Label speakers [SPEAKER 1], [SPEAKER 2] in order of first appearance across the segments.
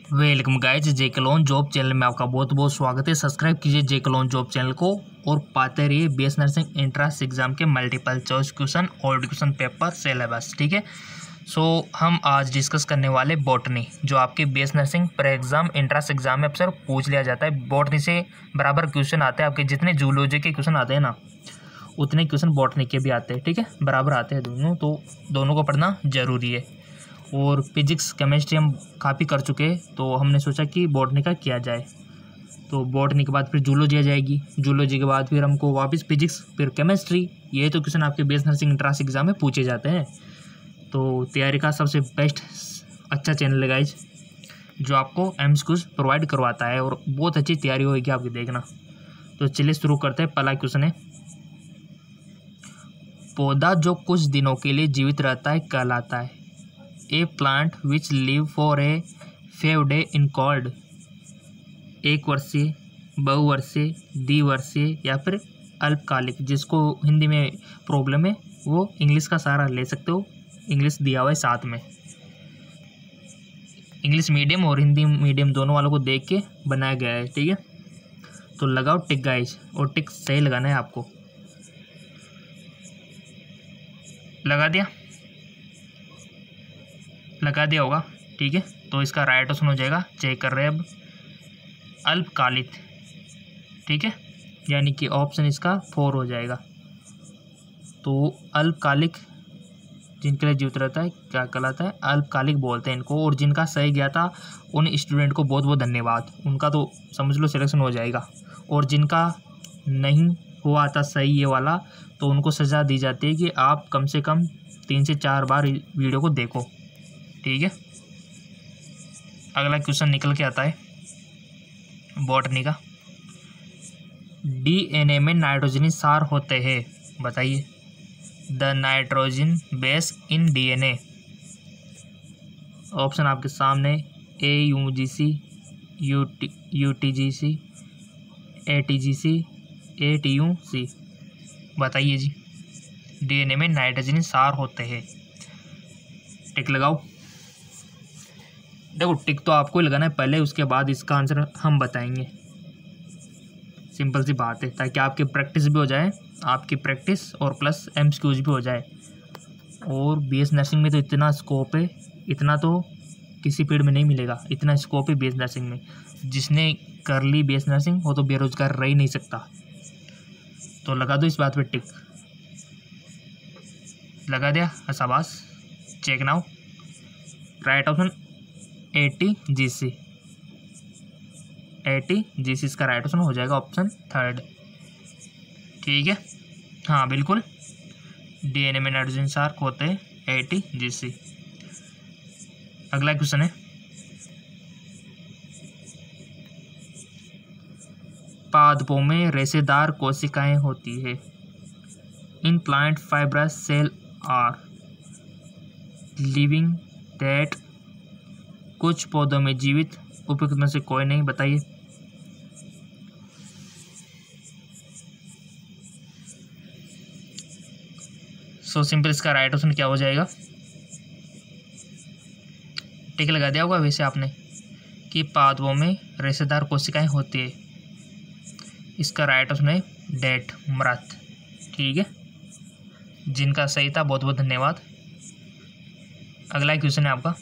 [SPEAKER 1] Welcome guys, जे के loan job channel में आपका बहुत बहुत स्वागत है। सब्सक्राइब कीजिए जे के लोन जॉब चैनल को और पाते रहिए बीएस नर्सिंग एंट्रेंस एग्जाम के मल्टीपल चॉइस क्वेश्चन और क्वेश्चन पेपर सिलेबस। ठीक है, सो हम आज डिस्कस करने वाले बॉटनी, जो आपके BS nursing pre exam entrance exam में अक्सर पूछ लिया जाता है। बॉटनी से बराबर क्वेश्चन आते हैं, आपके जितने जूलॉजी के क्वेश्चन आते हैं ना, उतने क्वेश्चन बॉटनी के भी आते हैं। ठीक है, बराबर आते हैं दोनों, तो दोनों को पढ़ना जरूरी है। और फिजिक्स केमिस्ट्री हम काफ़ी कर चुके हैं, तो हमने सोचा कि बॉटनी का किया जाए। तो बॉटनी के बाद फिर जूलॉजी आ जाएगी, जूलॉजी के बाद फिर हमको वापस फिजिक्स, फिर केमिस्ट्री। ये तो क्वेश्चन आपके बीएस नर्सिंग एंट्रेंस एग्जाम में पूछे जाते हैं। तो तैयारी का सबसे बेस्ट अच्छा चैनल है गाइज, जो आपको एमसीक्यूज प्रोवाइड करवाता है और बहुत अच्छी तैयारी होगी आपकी, देखना। तो चलिए शुरू करते हैं। पहला क्वेश्चन है, पौधा जो कुछ दिनों के लिए जीवित रहता है कहलाता है? A plant which live for a few day in called. एक वर्षीय, बहुवर्षीय, द्विवर्षीय या फिर अल्पकालिक। जिसको हिंदी में प्रॉब्लम है वो इंग्लिश का सहारा ले सकते हो, इंग्लिश दिया हुआ है साथ में। इंग्लिश मीडियम और हिंदी मीडियम दोनों वालों को देख के बनाया गया है। ठीक है, तो लगाओ टिक गाइस, और टिक सही लगाना है आपको। लगा दिया होगा। ठीक है, तो इसका राइट ऑप्शन हो जाएगा, चेक कर रहे हैं अब, अल्पकालिक। ठीक है, यानी कि ऑप्शन इसका 4 हो जाएगा। तो अल्पकालिक जिनके लिए जीवित रहता है क्या कहलाता है? अल्पकालिक बोलते हैं इनको। और जिनका सही गया था उन स्टूडेंट को बहुत बहुत धन्यवाद, उनका तो समझ लो सिलेक्शन हो जाएगा। और जिनका नहीं हुआ था सही ये वाला, तो उनको सज़ा दी जाती है कि आप कम से कम 3 से 4 बार वीडियो को देखो। ठीक है, अगला क्वेश्चन निकल के आता है बॉटनी का। डीएनए में नाइट्रोजनी सार होते हैं, बताइए। The nitrogen base in DNA. Option आपके सामने, AUGC, UTGC, ATGC, ATUC। बताइए जी, डीएनए में नाइट्रोजनी सार होते हैं। टिक लगाओ। देखो, टिक तो आपको ही लगाना है पहले, उसके बाद इसका आंसर हम बताएंगे। सिंपल सी बात है, ताकि आपकी प्रैक्टिस भी हो जाए, आपकी प्रैक्टिस और प्लस एमसीक्यूज भी हो जाए। और बीएस नर्सिंग में तो इतना स्कोप है, इतना तो किसी फील्ड में नहीं मिलेगा, इतना स्कोप है बीएस नर्सिंग में। जिसने कर ली बीएस नर्सिंग वो तो बेरोजगार रह ही नहीं सकता। तो लगा दो इस बात पे टिक। लगा दिया, शाबाश। Check now. Right option ATGC। ATGC इसका राइट ऑप्शन हो जाएगा, ऑप्शन 3। ठीक है, हाँ बिल्कुल, डीएनए में नाइट्रोजन सार होते हैं ATGC। अगला क्वेश्चन है, पादपों में रेशेदार कोशिकाएं होती है। इन plant fibrous cell are living dead. कुछ पौधों में जीवित, उपयुक्त में से कोई नहीं, बताइए। सो सिंपल इसका राइट ऑप्शन क्या हो जाएगा? टिक लगा दिया होगा वैसे आपने कि पादपों में रेशेदार कोशिकाएं होती है। इसका राइट ऑप्शन है डेट, मृत। ठीक है, जिनका सही था बहुत बहुत धन्यवाद। अगला क्वेश्चन है आपका,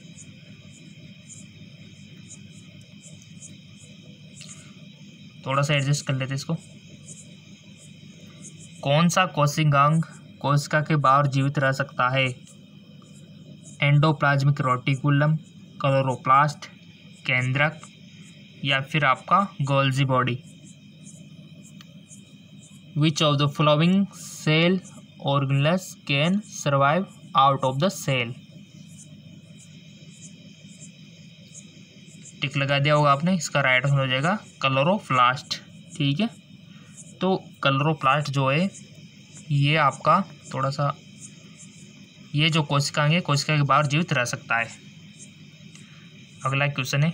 [SPEAKER 1] थोड़ा सा एडजस्ट कर लेते इसको। कौन सा कोशिकांग कोशिका के बाहर जीवित रह सकता है? एंडोप्लाज्मिक रेटिकुलम, क्लोरोप्लास्ट, केंद्रक या फिर आपका Golgi body. Which of the following cell organelles can survive out of the cell? Tick लगा दिया होगा आपने, इसका राइट आंसर हो जाएगा क्लोरोप्लास्ट। ठीक है, तो क्लोरोप्लास्ट जो है ये आपका थोड़ा सा, ये जो कोशिकाएं, कोशिका के बाहर जीवित रह सकता है। अगला क्वेश्चन है,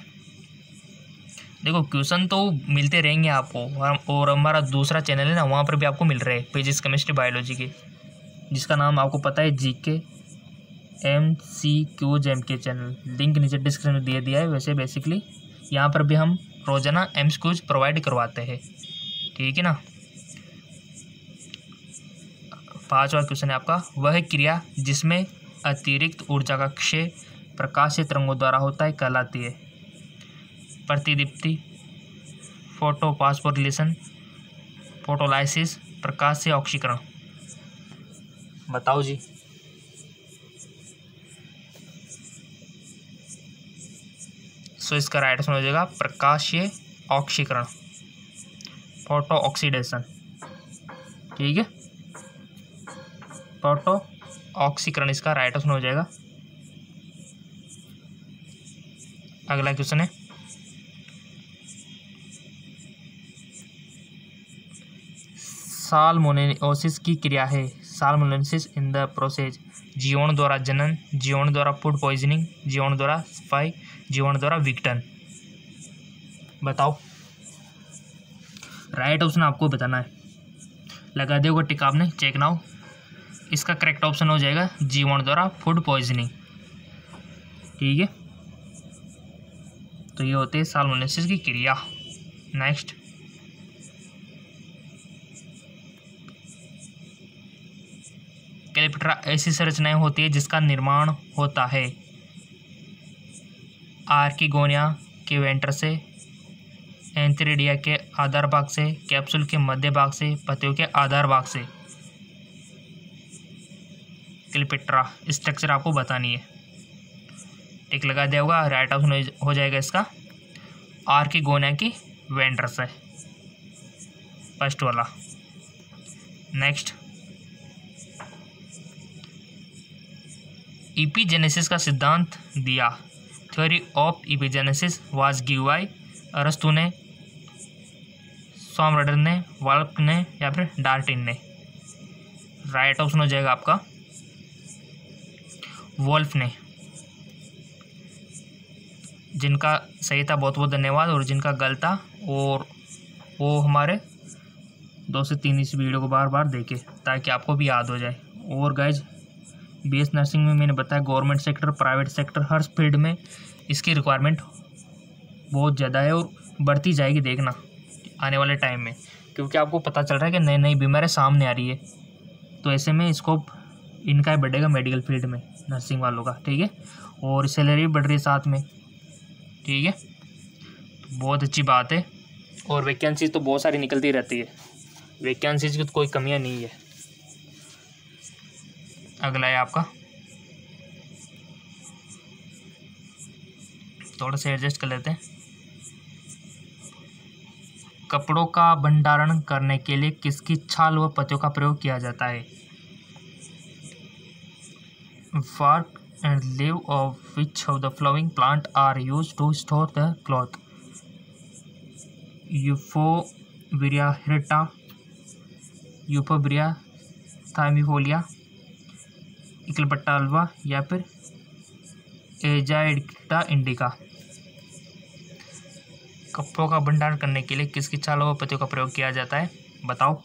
[SPEAKER 1] देखो क्वेश्चन तो मिलते रहेंगे आपको, और हमारा दूसरा चैनल है ना, वहाँ पर भी आपको मिल रहे हैं फिजिक्स केमिस्ट्री बायोलॉजी के, जिसका नाम आपको पता है GK MCQs चैनल, लिंक नीचे डिस्क्रिप्शन में दे दिया है। वैसे बेसिकली यहाँ पर भी हम रोजाना MCQs प्रोवाइड करवाते हैं, ठीक है ना। 5वां क्वेश्चन है आपका, वह क्रिया जिसमें अतिरिक्त ऊर्जा का क्षय प्रकाशीय तरंगों द्वारा होता है कहलाती है? प्रतिदीप्ति, फोटोफॉस्फोरिलेशन, फोटोलाइसिस, प्रकाश से ऑक्सीकरण। बताओ जी। सो इसका राइट आंसर हो जाएगा प्रकाशीय ऑक्सीकरण, फोटो ऑक्सीडेशन, ठीक है। फोटो ऑक्सीकरण इसका राइट आंसर हो जाएगा। अगला क्वेश्चन है, साल्मोनेलोसिस की क्रिया है। साल्मोनेलोसिस इन द प्रोसेस, जीवाणु द्वारा जनन, जीवाणु द्वारा फूड पॉइजनिंग, जीवाणु द्वारा सफाई, जीवाणु द्वारा विघटन। बताओ। राइट ऑप्शन आपको बताना है, लगा दिया होगा टिक आपने, चेक नाउ। इसका करेक्ट ऑप्शन हो जाएगा जीवाणु द्वारा फूड पॉइजनिंग, ठीक है। तो ये होते हैं साल्मोनेलोसिस की क्रिया। नेक्स्ट, कैलिप्ट्रा ऐसी संरचनाएं होती है जिसका निर्माण होता है आर्किगोनिया के वेंटर से, एंथेरिडिया के आधार भाग से, कैप्सूल के मध्य भाग से, पत्तियों के आधार भाग से। कैलिप्ट्रा स्ट्रक्चर आपको बतानी है, टिक लगा दिया होगा। राइट ऑप्शन हो जाएगा इसका आर्किगोनिया की वेंटर से, फर्स्ट वाला। नेक्स्ट, इपीजेनेसिस का सिद्धांत दिया। Theory of epigenesis was give by अरस्तु ने, सॉमरडर ने, वाल्क ने या फिर डार्टिन ने। राइट ऑप्शन हो जाएगा आपका वोल्फ ने। जिनका सही था बहुत बहुत धन्यवाद, और जिनका गलत था और वो हमारे 2 से 3 इस वीडियो को बार बार देखें ताकि आपको भी याद हो जाए। और गाइज BS नर्सिंग में मैंने बताया गवर्नमेंट सेक्टर, प्राइवेट सेक्टर, हर फील्ड में इसकी रिक्वायरमेंट बहुत ज़्यादा है और बढ़ती जाएगी, देखना आने वाले टाइम में, क्योंकि आपको पता चल रहा है कि नई नई बीमारियाँ सामने आ रही है। तो ऐसे में स्कोप इनका ही बढ़ेगा मेडिकल फील्ड में, नर्सिंग वालों का, ठीक है। और सैलरी भी बढ़ रही है साथ में, ठीक है। तो बहुत अच्छी बात है। और वैकेंसीज तो बहुत सारी निकलती रहती है, वैकेंसीज की तो कोई कमियां नहीं है। अगला है आपका, थोड़ा सा एडजस्ट कर लेते हैं। कपड़ों का भंडारण करने के लिए किसकी छाल व पत्तियों का प्रयोग किया जाता है? Bark and leaf of which of the following plant are used to store the cloth? Euphorbia hirta, Euphorbia thymifolia, Eclipta alba या फिर एजाइडिक्टा इंडिका। कपड़ों का भंडारण करने के लिए किसकी छाल व पत्तियों का प्रयोग किया जाता है? बताओ।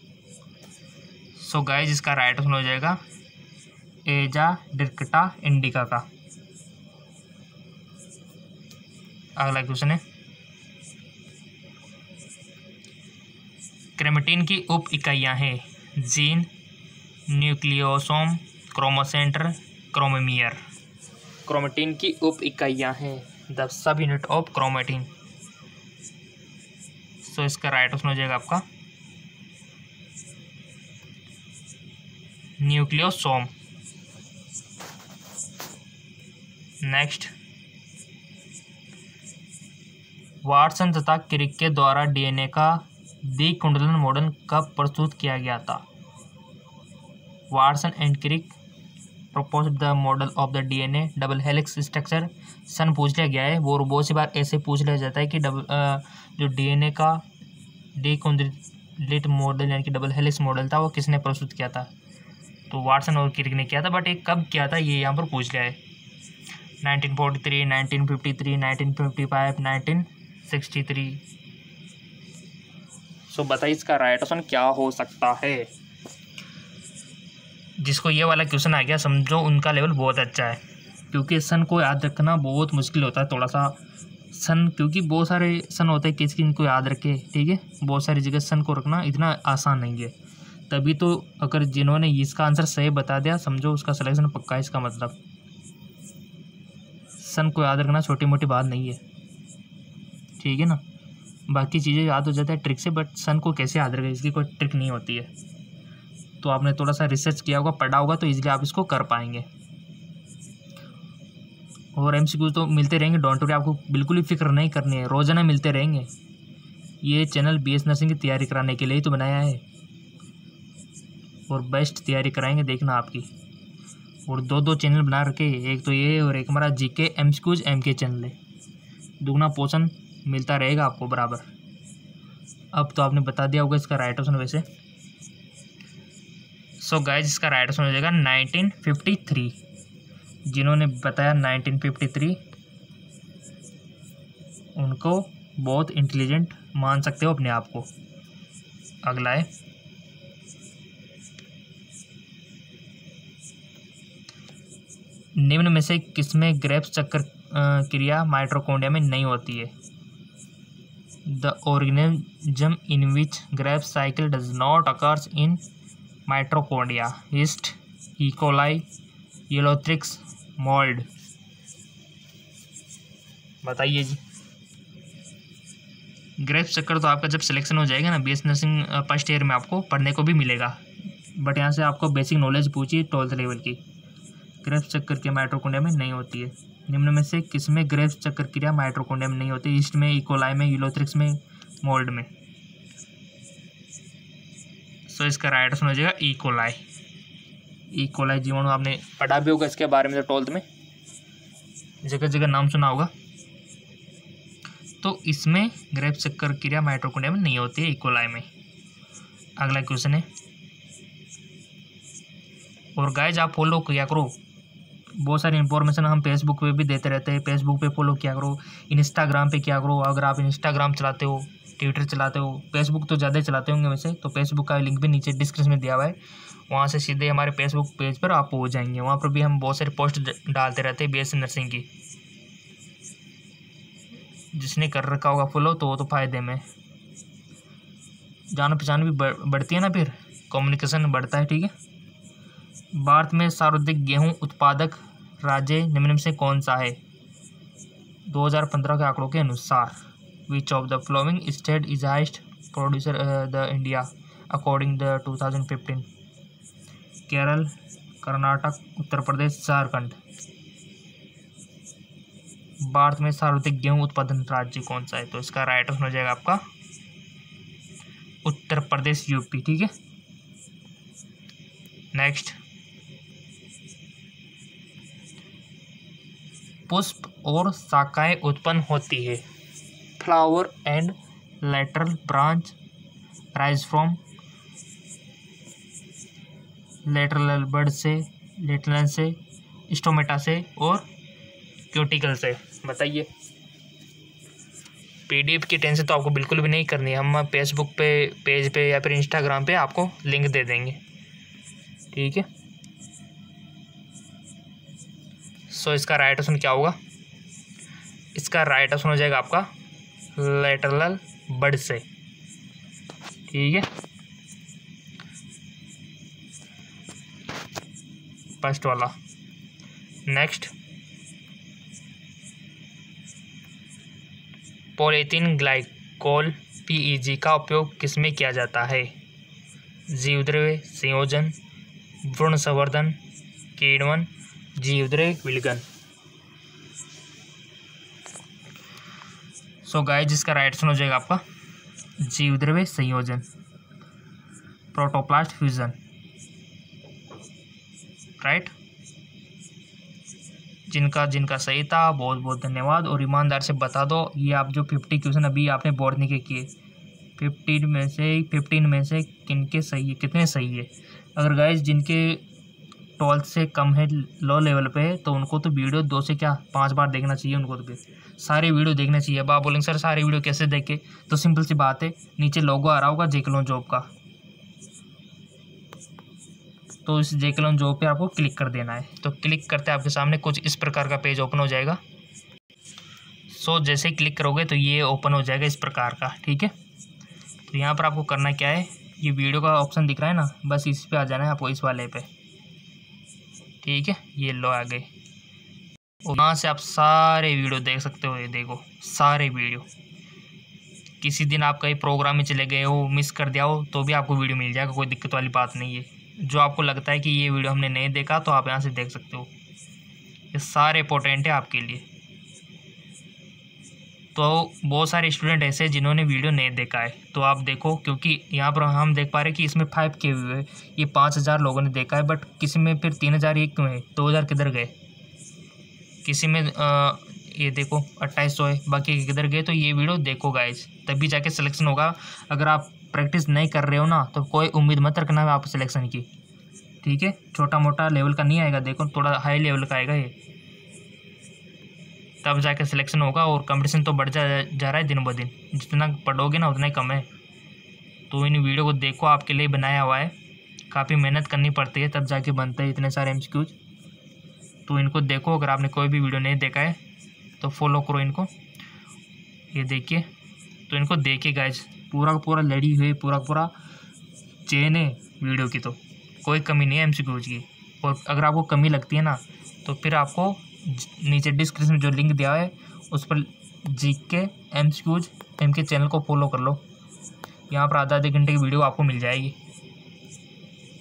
[SPEAKER 1] सो गाइस इसका राइट आंसर हो जाएगा एजाडिक्टा इंडिका का। अगला क्वेश्चन है, क्रोमेटिन की उप इकाइयाँ हैं जीन, न्यूक्लियोसोम, क्रोमोसेंटर, क्रोमोमियर। क्रोमेटिन की उप इकाइयाँ हैं the sub unit of chromatin. सो इसका राइट आंसर हो जाएगा आपका न्यूक्लियोसोम। नेक्स्ट, वाटसन तथा क्रिक के द्वारा डीएनए का द्विकुंडलन मॉडल कब प्रस्तुत किया गया था? Watson and Crick proposed the model of the DNA double helix structure. सन पूछ लिया गया है, वो बहुत सी बार ऐसे पूछ लिया जाता है कि जो डीएनए का द्विकुंडलित मॉडल यानी कि डबल हेलिक्स मॉडल था वो किसने प्रस्तुत किया था? तो वाटसन और क्रिक ने किया था, बट एक कब किया था ये यहाँ पर पूछ लिया है। 1943, 1953, 1955, 1963। सो बताइए इसका राइट ऑप्शन क्या हो सकता है? जिसको ये वाला क्वेश्चन आ गया समझो उनका लेवल बहुत अच्छा है, क्योंकि सन को याद रखना बहुत मुश्किल होता है थोड़ा सा। सन क्योंकि बहुत सारे सन होते हैं, किसकी इनको याद रखे, ठीक है। बहुत सारी जगह सन को रखना इतना आसान नहीं है। तभी तो अगर जिन्होंने इसका आंसर सही बता दिया समझो उसका सिलेक्शन पक्का है। इसका मतलब सन को याद रखना छोटी मोटी बात नहीं है, ठीक है ना। बाकी चीज़ें याद हो जाता है ट्रिक से, बट सन को कैसे याद रखें इसकी कोई ट्रिक नहीं होती है। तो आपने थोड़ा सा रिसर्च किया होगा, पढ़ा होगा, तो इजीली आप इसको कर पाएंगे। और एमसीक्यू तो मिलते रहेंगे, डोंट वरी, आपको बिल्कुल ही फिक्र नहीं करनी है, रोज़ाना मिलते रहेंगे। ये चैनल बीएस नर्सिंग की तैयारी कराने के लिए ही तो बनाया है, और बेस्ट तैयारी कराएंगे देखना आपकी। और दो चैनल बना रखे, एक तो ये और एक हमारा जीके एमसीक्यूज एमके चैनल है। दुगना पोषण मिलता रहेगा आपको बराबर। अब तो आपने बता दिया होगा इसका राइट ऑप्शन वैसे। सो गाइज इसका राइट ऑप्शन हो जाएगा 1953। जिन्होंने बताया 1953 उनको बहुत इंटेलिजेंट मान सकते हो अपने आप को। अगला है निम्न में से किसमें ग्रेव्स चक्कर क्रिया माइटोकॉन्ड्रिया में नहीं होती है। The organism in which Krebs cycle does not occurs in mitochondria, yeast, E coli, yellothrix, mould. बताइए जी। ग्रेव्स चक्कर तो आपका जब सिलेक्शन हो जाएगा ना बीएस नर्सिंग फर्स्ट ईयर में आपको पढ़ने को भी मिलेगा, बट यहाँ से आपको बेसिक नॉलेज पूछिए 12th लेवल की। ग्रेव्स चक्कर क्रिया माइटोकॉन्ड्रिया में नहीं होती है। निम्न में से किसमें ग्रेव्स चक्कर क्रिया माइटोकॉन्ड्रिया में नहीं होती है। ईस्ट में, ई कोलाई में, यूलोथ्रिक्स में, मोल्ड में। सो इसका राइट ऑप्शन हो जाएगा ई कोलाई। ई कोलाई जीवाणु आपने पढ़ा भी होगा इसके बारे में, तो 12th में जगह जगह नाम सुना होगा। तो इसमें ग्रेव्स चक्कर क्रिया माइटोकॉन्ड्रिया में नहीं होती है, ई कोलाई में। अगला क्वेश्चन है, और गाइज आप फॉलो किया करो, बहुत सारी इन्फॉर्मेशन हम फेसबुक पे भी देते रहते हैं। फेसबुक पे फॉलो किया करो, इंस्टाग्राम पे किया करो। अगर आप इंस्टाग्राम चलाते हो, ट्विटर चलाते हो, फेसबुक तो ज़्यादा चलाते होंगे वैसे, तो फेसबुक का लिंक भी नीचे डिस्क्रिप्शन में दिया हुआ है। वहाँ से सीधे हमारे फेसबुक पेज पर आप हो जाएंगे। वहाँ पर भी हम बहुत सारी पोस्ट डालते रहते हैं बीएससी नर्सिंग की। जिसने कर रखा होगा फॉलो तो वो तो फ़ायदे में, जान पहचान भी बढ़ती है ना, फिर कम्युनिकेशन बढ़ता है, ठीक है। भारत में सर्वाधिक गेहूं उत्पादक राज्य निम्न में से कौन सा है। 2015 के आंकड़ों के अनुसार which of the following state is highest producer the India according the 2015। Kerala, Karnataka, Uttar Pradesh, Jharkhand. Bharat में सर्वाधिक गेहूं उत्पादन राज्य कौन सा है, तो इसका राइट ऑप्शन हो जाएगा आपका उत्तर प्रदेश, यूपी, ठीक है। नेक्स्ट, पुष्प और शाखाएं उत्पन्न होती है। Flower and lateral branch rise from lateral bud से, लेटरल से, स्टोमेटा से और क्यूटिकल से। बताइए। पीडीएफ की टेंशन तो आपको बिल्कुल भी नहीं करनी है, हम फेसबुक पे पेज पे या फिर इंस्टाग्राम पे आपको लिंक दे देंगे, ठीक है। सो इसका राइट ऑप्शन क्या होगा। इसका राइट ऑप्शन हो जाएगा आपका लेटरल बड से, ठीक है। फर्स्ट वाला। नेक्स्ट, पॉलीथीन ग्लाइकोल पीईजी का उपयोग किसमें किया जाता है। जीवद्रव्य संयोजन, भ्रूण संवर्धन, किण्वन, जीवद्रव्य विलयन। सो गाइस जिसका राइट ऑप्शन हो जाएगा आपका जीवद्रव्य संयोजन, प्रोटोप्लास्ट फ्यूजन, राइट। जिनका सही था बहुत बहुत धन्यवाद। और ईमानदार से बता दो, ये आप जो 50 क्वेश्चन अभी आपने बोर्ड के किए 15 में से किनके सही है, कितने सही है। अगर गाइस जिनके 12th से कम है, लो लेवल पे है, तो उनको तो वीडियो 2 से क्या 5 बार देखना चाहिए उनको, तो फिर सारे वीडियो देखना चाहिए। अब आप बोलेंगे सर सारे वीडियो कैसे देखे, तो सिंपल सी बात है, नीचे लोगो आ रहा होगा जेके लोन जॉब का, तो इस जेके लोन जॉब पे आपको क्लिक कर देना है। तो क्लिक करते आपके सामने कुछ इस प्रकार का पेज ओपन हो जाएगा। सो जैसे ही क्लिक करोगे तो ये ओपन हो जाएगा इस प्रकार का, ठीक है। तो यहाँ पर आपको करना क्या है, ये वीडियो का ऑप्शन दिख रहा है ना, बस इस पे आ जाना है आपको, इस वाले पे, ठीक है। ये लो आ गए और यहाँ से आप सारे वीडियो देख सकते हो। ये देखो सारे वीडियो, किसी दिन आप कहीं प्रोग्राम में चले गए हो, मिस कर दिया हो, तो भी आपको वीडियो मिल जाएगा, कोई दिक्कत वाली बात नहीं है। जो आपको लगता है कि ये वीडियो हमने नहीं देखा तो आप यहाँ से देख सकते हो। ये सारे इंपॉर्टेंट है आपके लिए। तो बहुत सारे स्टूडेंट ऐसे हैं जिन्होंने वीडियो नहीं देखा है, तो आप देखो, क्योंकि यहाँ पर हम देख पा रहे हैं कि इसमें 5K व्यू है, ये 5000 लोगों ने देखा है, बट किसी में फिर 3000 ये क्यों है, 2000 किधर गए, किसी में ये देखो 2800 है, बाकी किधर गए। तो ये वीडियो देखो गाइज, तभी जाके सिलेक्शन होगा। अगर आप प्रैक्टिस नहीं कर रहे हो ना, तो कोई उम्मीद मत रखना है आप सिलेक्शन की, ठीक है। छोटा मोटा लेवल का नहीं आएगा, देखो थोड़ा हाई लेवल का आएगा ये, तब जाके सिलेक्शन होगा। और कंपटीशन तो बढ़ जा रहा है दिन ब दिन, जितना पढ़ोगे ना उतना ही कम है। तो इन वीडियो को देखो, आपके लिए बनाया हुआ है, काफ़ी मेहनत करनी पड़ती है तब जाके बनते हैं इतने सारे MCQs। तो इनको देखो, अगर आपने कोई भी वीडियो नहीं देखा है तो फॉलो करो इनको, ये देखिए। तो इनको देखिए गाइज, पूरा का पूरा लड़ी हुई, पूरा पूरा चेन है वीडियो की, तो कोई कमी नहीं है MCQs की। और अगर आपको कमी लगती है ना, तो फिर आपको नीचे डिस्क्रिप्शन में जो लिंक दिया है उस पर GK MCQs के चैनल को फॉलो कर लो। यहाँ पर आधे घंटे की वीडियो आपको मिल जाएगी।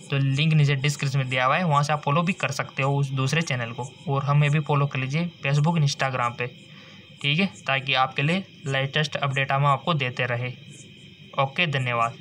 [SPEAKER 1] तो लिंक नीचे डिस्क्रिप्शन में दिया हुआ है, वहाँ से आप फॉलो भी कर सकते हो उस दूसरे चैनल को। और हमें भी फॉलो कर लीजिए फेसबुक इंस्टाग्राम पे, ठीक है, ताकि आपके लिए लेटेस्ट अपडेट हम आपको देते रहे। ओके, धन्यवाद।